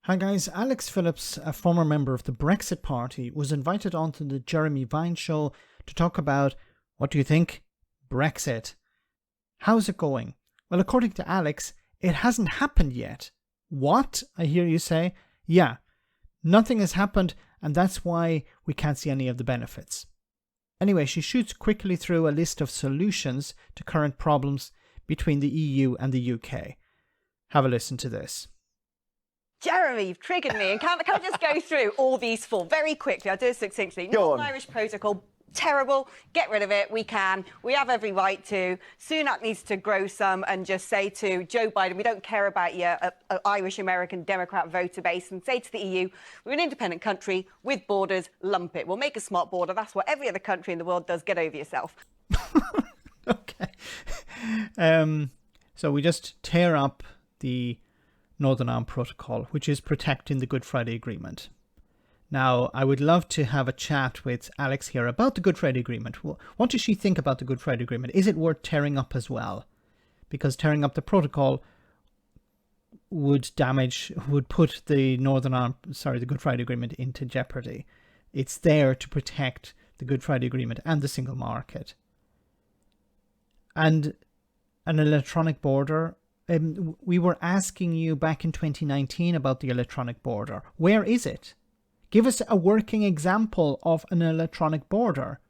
Hi guys, Alex Phillips, a former member of the Brexit Party, was invited onto the Jeremy Vine show to talk about, what do you think? Brexit. How's it going? Well, according to Alex, it hasn't happened yet. What? I hear you say. Yeah, nothing has happened, and that's why we can't see any of the benefits. Anyway, she shoots quickly through a list of solutions to current problems between the EU and the UK. Have a listen to this. Jeremy, you've triggered me. And can I just go through all these four very quickly? I'll do it succinctly. Northern Irish Protocol, terrible. Get rid of it. We can. We have every right to. Sunak needs to grow some and just say to Joe Biden, we don't care about your Irish-American Democrat voter base, and say to the EU, we're an independent country with borders, lump it. We'll make a smart border. That's what every other country in the world does. Get over yourself. Okay. So we just tear up the Northern Ireland Protocol, which is protecting the Good Friday Agreement. Now, I would love to have a chat with Alex here about the Good Friday Agreement. What does she think about the Good Friday Agreement? Is it worth tearing up as well? Because tearing up the protocol would put the the Good Friday Agreement into jeopardy. It's there to protect the Good Friday Agreement and the single market. And an electronic border. We were asking you back in 2019 about the electronic border. Where is it? Give us a working example of an electronic border.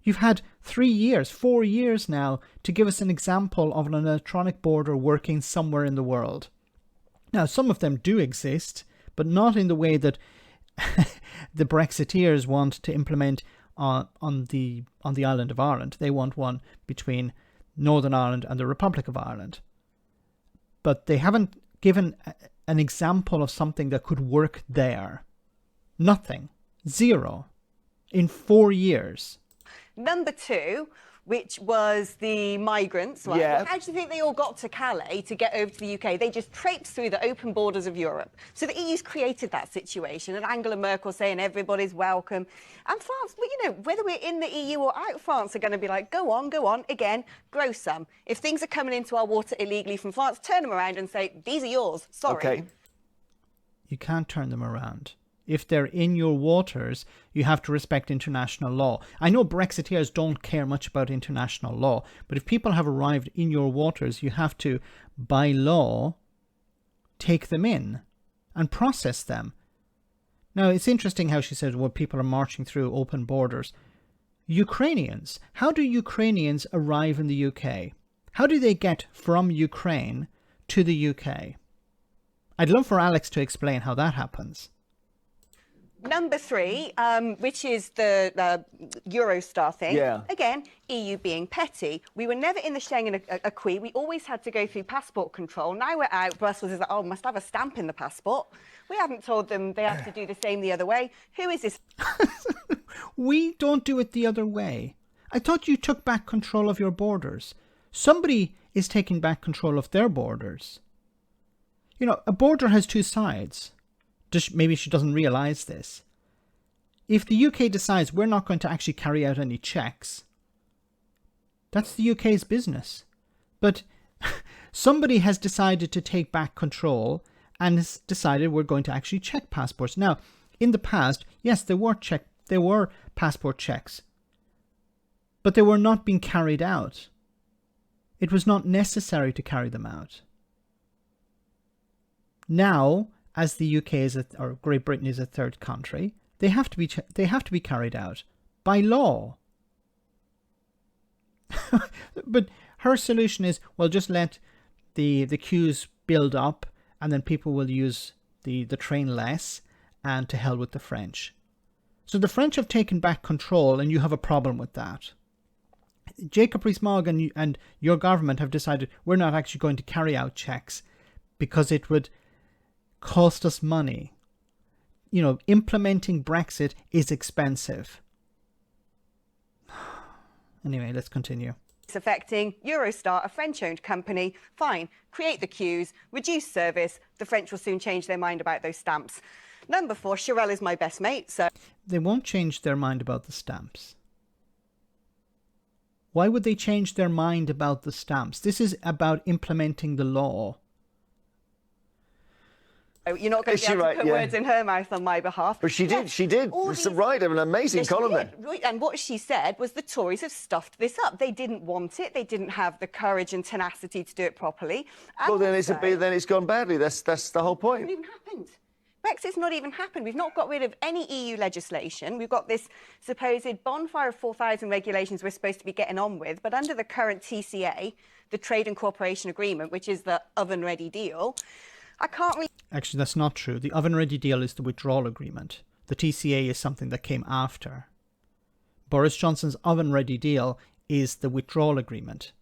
You've had 4 years now to give us an example of an electronic border working somewhere in the world. Now, some of them do exist, but not in the way that the Brexiteers want to implement on the island of Ireland. They want one between Northern Ireland and the Republic of Ireland. But they haven't given an example of something that could work there. Nothing. Zero. In 4 years. Number two, which was the migrants. Right? Yeah. How do you think they all got to Calais to get over to the UK? They just traipsed through the open borders of Europe. So the EU's created that situation, and Angela Merkel saying everybody's welcome. And France, well, whether we're in the EU or out, France are going to be like, go on, again, grow some. If things are coming into our water illegally from France, turn them around and say, these are yours, sorry. Okay. You can't turn them around. If they're in your waters, you have to respect international law. I know Brexiteers don't care much about international law, but if people have arrived in your waters, you have to, by law, take them in and process them. Now, it's interesting how she said, well, people are marching through open borders. Ukrainians. How do Ukrainians arrive in the UK? How do they get from Ukraine to the UK? I'd love for Alex to explain how that happens. Number three, which is the Eurostar thing. Yeah. Again, EU being petty. We were never in the Schengen acquis. We always had to go through passport control. Now we're out. Brussels is like, oh, must have a stamp in the passport. We haven't told them they have to do the same the other way. Who is this? We don't do it the other way. I thought you took back control of your borders. Somebody is taking back control of their borders. A border has two sides. Maybe she doesn't realise this. If the UK decides we're not going to actually carry out any checks, that's the UK's business. But somebody has decided to take back control and has decided we're going to actually check passports. Now, in the past, yes, there were passport checks, but they were not being carried out. It was not necessary to carry them out. Now, as the UK or Great Britain is a third country, they have to be carried out by law. But her solution is, well, just let the queues build up, and then people will use the train less, and to hell with the French. So the French have taken back control, and you have a problem with that. Jacob Rees-Mogg and your government have decided we're not actually going to carry out checks because it would cost us money. Implementing Brexit is expensive. Anyway, let's continue. It's affecting Eurostar, a French-owned company. Fine, create the queues, reduce service. The French will soon change their mind about those stamps. Number four, Chirel is my best mate, so... They won't change their mind about the stamps. Why would they change their mind about the stamps? This is about implementing the law. You're not going to be able to put words in her mouth on my behalf. But she did. It's right. An amazing column there. And what she said was the Tories have stuffed this up. They didn't want it. They didn't have the courage and tenacity to do it properly. And well, then it's gone badly. That's the whole point. It hasn't even happened. Brexit's not even happened. We've not got rid of any EU legislation. We've got this supposed bonfire of 4,000 regulations we're supposed to be getting on with. But under the current TCA, the Trade and Cooperation Agreement, which is the oven-ready deal, I can't really... Actually, that's not true. The oven-ready deal is the withdrawal agreement. The TCA is something that came after. Boris Johnson's oven-ready deal is the withdrawal agreement.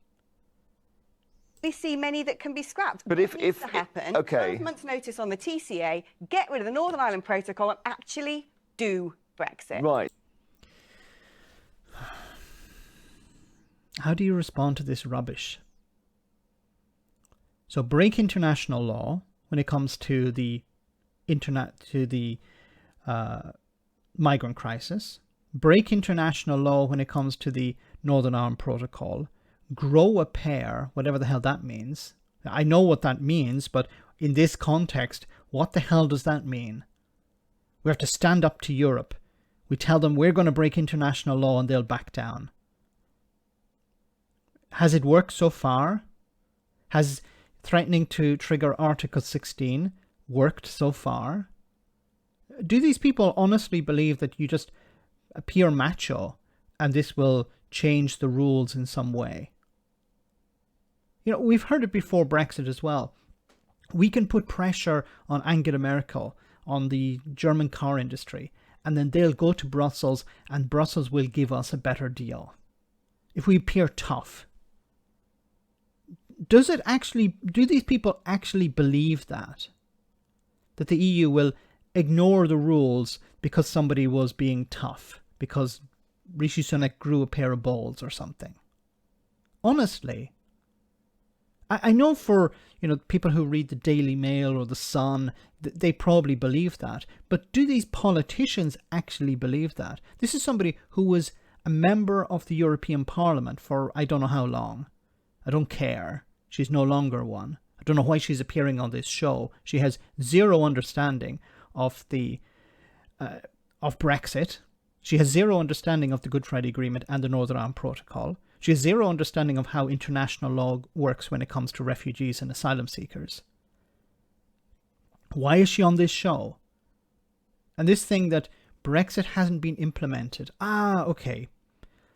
We see many that can be scrapped. But what needs to happen, 12 months' notice on the TCA, get rid of the Northern Ireland Protocol and actually do Brexit. Right. How do you respond to this rubbish? So break international law when it comes to the migrant crisis. Break international law when it comes to the Northern Ireland Protocol. Grow a pair, whatever the hell that means. I know what that means, but in this context, what the hell does that mean? We have to stand up to Europe. We tell them we're going to break international law and they'll back down. Has it worked so far? Has threatening to trigger Article 16 worked so far? Do these people honestly believe that you just appear macho and this will change the rules in some way? You know, we've heard it before Brexit as well. We can put pressure on Angela Merkel, on the German car industry, and then they'll go to Brussels and Brussels will give us a better deal. If we appear tough. Do these people actually believe that? That the EU will ignore the rules because somebody was being tough, because Rishi Sunak grew a pair of balls or something? Honestly, I know for people who read the Daily Mail or the Sun, they probably believe that. But do these politicians actually believe that? This is somebody who was a member of the European Parliament for I don't know how long. I don't care. She's no longer one. I don't know why she's appearing on this show. She has zero understanding of of Brexit. She has zero understanding of the Good Friday Agreement and the Northern Ireland Protocol. She has zero understanding of how international law works when it comes to refugees and asylum seekers. Why is she on this show? And this thing that Brexit hasn't been implemented. Okay.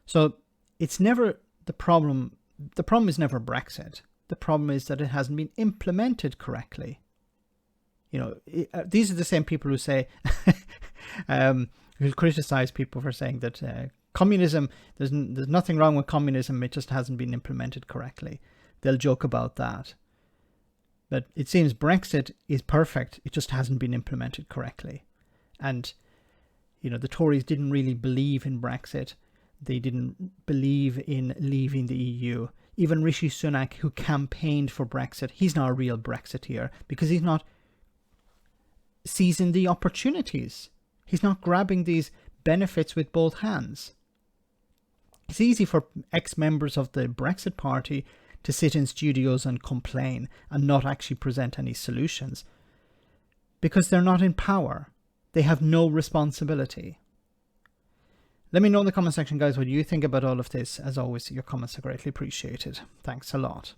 So it's never the problem. The problem is never Brexit. The problem is that it hasn't been implemented correctly. These are the same people who say, who criticize people for saying that communism, there's nothing wrong with communism, it just hasn't been implemented correctly. They'll joke about that. But it seems Brexit is perfect, it just hasn't been implemented correctly. And, the Tories didn't really believe in Brexit. They didn't believe in leaving the EU. Even Rishi Sunak, who campaigned for Brexit, he's not a real Brexiteer because he's not seizing the opportunities. He's not grabbing these benefits with both hands. It's easy for ex-members of the Brexit Party to sit in studios and complain and not actually present any solutions because they're not in power. They have no responsibility. Let me know in the comment section, guys, what you think about all of this. As always, your comments are greatly appreciated. Thanks a lot.